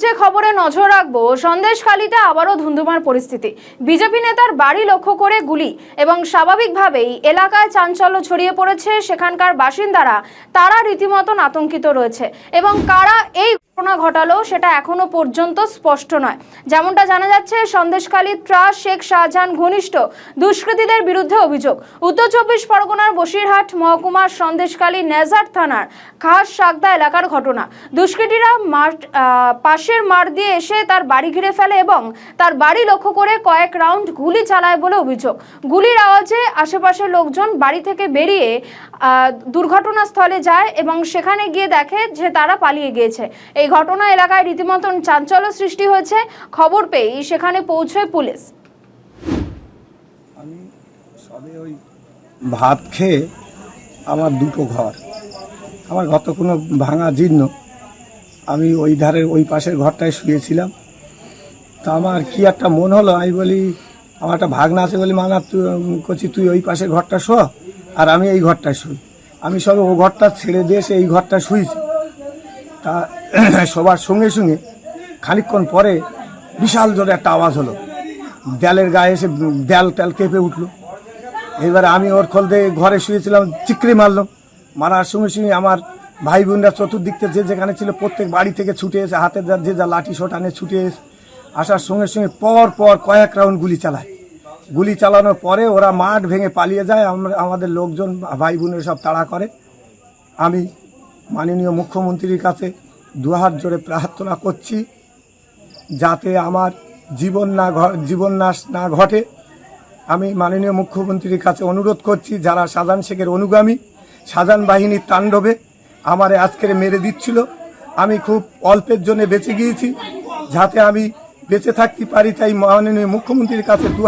যে খবরে নজর রাখবো, সন্দেশখালীতে আবারও ধুন্ধুমার পরিস্থিতি। বিজেপি নেতার বাড়ি লক্ষ্য করে গুলি এবং স্বাভাবিকভাবেই এলাকায় চাঞ্চল্য ছড়িয়ে পড়েছে। সেখানকার বাসিন্দারা তারা রীতিমতন আতঙ্কিত রয়েছে এবং কারা এই ঘটনা ঘটালো সেটা এখনো পর্যন্ত স্পষ্ট নয়। যেমনটা জানা যাচ্ছে, সন্দেশখালীর ত্রাস শেখ শাহজাহান ঘনিষ্ঠ দুষ্কৃতীদের বিরুদ্ধে অভিযোগ। উত্তর 24 পরগনার বসিরহাট মহকুমার সন্দেশখালী নেজার থানার খাস সাগদা এলাকার ঘটনা। দুষ্কৃতীরা পাশের মাঠ দিয়ে এসে তার বাড়ি ঘিরে ফেলে এবং তার বাড়ি লক্ষ্য করে কয়েক রাউন্ড গুলি চালায় বলে অভিযোগ। গুলির আওয়াজে আশেপাশের লোকজন বাড়ি থেকে বেরিয়ে দুর্ঘটনাস্থলে যায় এবং সেখানে গিয়ে দেখে যে তারা পালিয়ে গিয়েছে। এই ঘটনা এলাকায় রীতিমতন চাঞ্চল্য সৃষ্টি হয়েছে। খবর পেয়েই সেখানে পৌঁছয় পুলিশ। আমি সবে ওই ভাত খেয়ে আমার দুটো ঘর, আমার ঘর তো কোনো ভাঙা জীর্ণ, আমি ওই ধারের ওই পাশের ঘরটায় শুয়েছিলাম। তা আমার কি একটা মন হলো, আমি বলি আমার একটা ভাগনা আছে বলি, মানা করছি তুই ওই পাশের ঘরটা শো আর আমি এই ঘরটায় শুই। আমি সবে ও ঘরটা ছেড়ে দিয়ে এসে এই ঘরটা শুয়েছি। তা সবার সঙ্গে সঙ্গে খানিকক্ষণ পরে বিশাল জোরে একটা আওয়াজ হলো, দেয়ালের গায়ে এসে দেয়াল টেল কেঁপে উঠলো। এবারে আমি ওর খোল দিয়ে ঘরে শুয়েছিলাম, চিকরি মারলাম। মারার সঙ্গে সঙ্গে আমার ভাই বোনরা চতুর্দিক থেকে যে যেখানে ছিল প্রত্যেক বাড়ি থেকে ছুটে এসে হাতে যে যা লাঠি শোটানে ছুটে এসে আসার সঙ্গে সঙ্গে পর পর কয়েক রাউন্ড গুলি চালায়। গুলি চালানোর পরে ওরা মাঠ ভেঙে পালিয়ে যায়। আমাদের লোকজন ভাই বোনের সব তাড়া করে। আমি মাননীয় মুখ্যমন্ত্রীর কাছে দুহাত জোরে প্রার্থনা করছি যাতে আমার জীবননাশ না ঘটে। আমি মাননীয় মুখ্যমন্ত্রীর কাছে অনুরোধ করছি, যারা শাহজাহান শেখের অনুগামী, শাহজাহান বাহিনীর তাণ্ডবে আমারে আজকের মেরে দিচ্ছিল, আমি খুব অল্পের জন্য বেঁচে গিয়েছি, যাতে আমি বেঁচে থাকতে পারি। তাই মাননীয় মুখ্যমন্ত্রীর কাছে